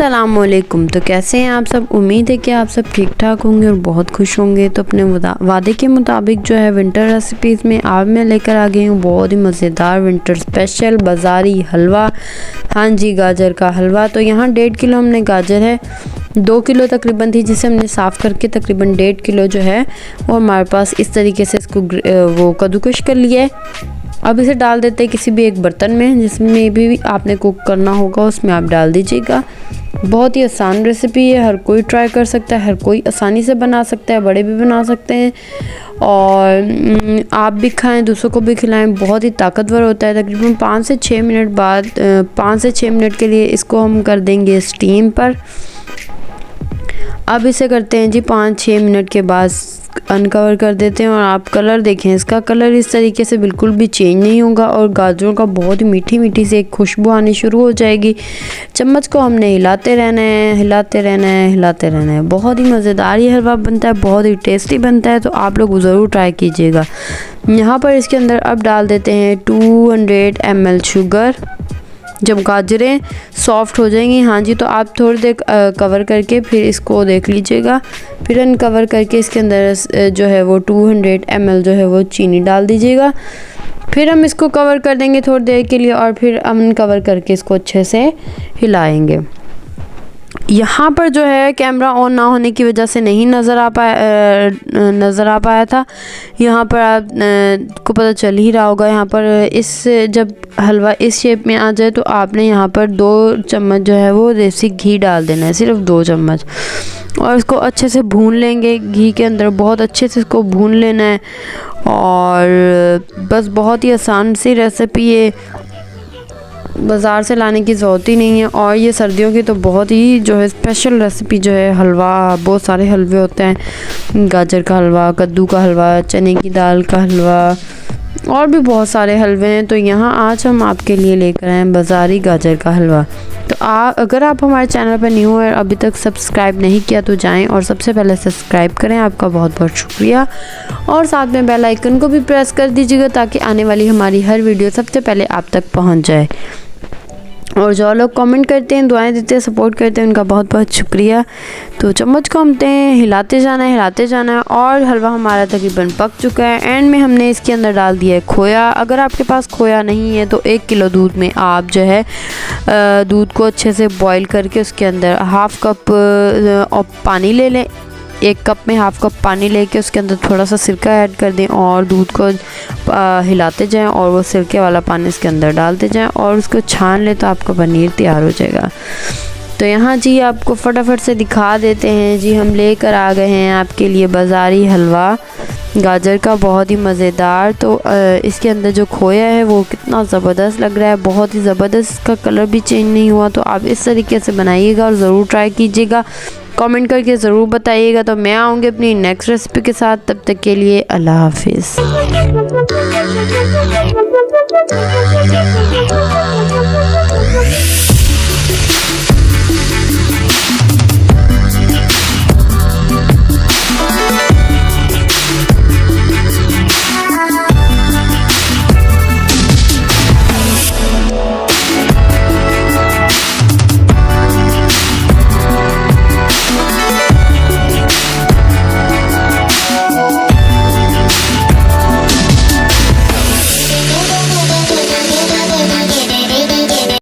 अस्सलामुअलैकुम। तो कैसे हैं आप सब? उम्मीद है कि आप सब ठीक ठाक होंगे और बहुत खुश होंगे। तो अपने वादे के मुताबिक जो है विंटर रेसिपीज़ में आज मैं लेकर आ गई हूँ बहुत ही मज़ेदार विंटर स्पेशल बाज़ारी हलवा। हाँ जी, गाजर का हलवा। तो यहाँ 1.5 किलो हमने गाजर है, 2 किलो तकरीबन थी जिसे हमने साफ़ करके तकरीबन 1.5 किलो जो है वो हमारे पास इस तरीके से इसको वो कद्दूकश कर लिया है। अब इसे डाल देते हैं किसी भी एक बर्तन में जिसमें भी आपने कुक करना होगा उसमें आप डाल दीजिएगा। बहुत ही आसान रेसिपी है, हर कोई ट्राई कर सकता है, हर कोई आसानी से बना सकता है, बड़े भी बना सकते हैं और आप भी खाएं, दूसरों को भी खिलाएं। बहुत ही ताकतवर होता है। तकरीबन 5 से 6 मिनट बाद 5 से 6 मिनट के लिए इसको हम कर देंगे स्टीम पर। अब इसे करते हैं जी 5-6 मिनट के बाद अनकवर कर देते हैं और आप कलर देखें, इसका कलर इस तरीके से बिल्कुल भी चेंज नहीं होगा और गाजरों का बहुत ही मीठी मीठी से एक खुशबू आनी शुरू हो जाएगी। चम्मच को हमने हिलाते रहना है, हिलाते रहना है, हिलाते रहना है। बहुत ही मज़ेदार ये हलवा बनता है, बहुत ही टेस्टी बनता है, तो आप लोग ज़रूर ट्राई कीजिएगा। यहाँ पर इसके अंदर अब डाल देते हैं 200 ml शुगर। जब गाजरें सॉफ्ट हो जाएंगी, हाँ जी, तो आप थोड़ी देर कवर करके फिर इसको देख लीजिएगा। फिर अनकवर करके इसके अंदर जो है वो 200 ml जो है वो चीनी डाल दीजिएगा। फिर हम इसको कवर कर देंगे थोड़ी देर के लिए और फिर अनकवर करके इसको अच्छे से हिलाएंगे। यहाँ पर जो है कैमरा ऑन ना होने की वजह से नहीं नज़र आ पाया था। यहाँ पर आप को पता चल ही रहा होगा। यहाँ पर इस जब हलवा इस शेप में आ जाए तो आपने यहाँ पर 2 चम्मच जो है वो देसी घी डाल देना है, सिर्फ 2 चम्मच, और इसको अच्छे से भून लेंगे घी के अंदर। बहुत अच्छे से इसको भून लेना है और बस बहुत ही आसान सी रेसिपी है, बाज़ार से लाने की ज़रूरत ही नहीं है। और ये सर्दियों की तो बहुत ही जो है स्पेशल रेसिपी जो है हलवा। बहुत सारे हलवे होते हैं, गाजर का हलवा, कद्दू का हलवा, चने की दाल का हलवा और भी बहुत सारे हलवे हैं। तो यहाँ आज हम आपके लिए लेकर आए हैं बाज़ारी गाजर का हलवा। तो अगर आप हमारे चैनल पर न्यू है और अभी तक सब्सक्राइब नहीं किया तो जाएं और सबसे पहले सब्सक्राइब करें, आपका बहुत बहुत शुक्रिया। और साथ में बेल आइकन को भी प्रेस कर दीजिएगा ताकि आने वाली हमारी हर वीडियो सबसे पहले आप तक पहुंच जाए। और जो लोग कमेंट करते हैं, दुआएं देते हैं, सपोर्ट करते हैं, उनका बहुत बहुत शुक्रिया। तो चम्मच को हमते हैं हिलाते जाना है, हिलाते जाना है। और हलवा हमारा तकरीबन पक चुका है। एंड में हमने इसके अंदर डाल दिया है खोया। अगर आपके पास खोया नहीं है तो 1 किलो दूध में आप जो है दूध को अच्छे से बॉईल करके उसके अंदर हाफ़ कप पानी ले लें। 1 कप में हाफ़ कप पानी लेके उसके अंदर थोड़ा सा सिरका ऐड कर दें और दूध को हिलाते जाएं और वो सिरके वाला पानी इसके अंदर डालते जाएं और उसको छान लें तो आपका पनीर तैयार हो जाएगा। तो यहाँ जी आपको फटाफट से दिखा देते हैं जी, हम लेकर आ गए हैं आपके लिए बाज़ारी हलवा गाजर का, बहुत ही मज़ेदार। तो इसके अंदर जो खोया है वो कितना ज़बरदस्त लग रहा है, बहुत ही ज़बरदस्त। इसका कलर भी चेंज नहीं हुआ। तो आप इस तरीके से बनाइएगा और ज़रूर ट्राई कीजिएगा, कमेंट करके ज़रूर बताइएगा। तो मैं आऊँगी अपनी नेक्स्ट रेसिपी के साथ, तब तक के लिए अल्लाह हाफिज़।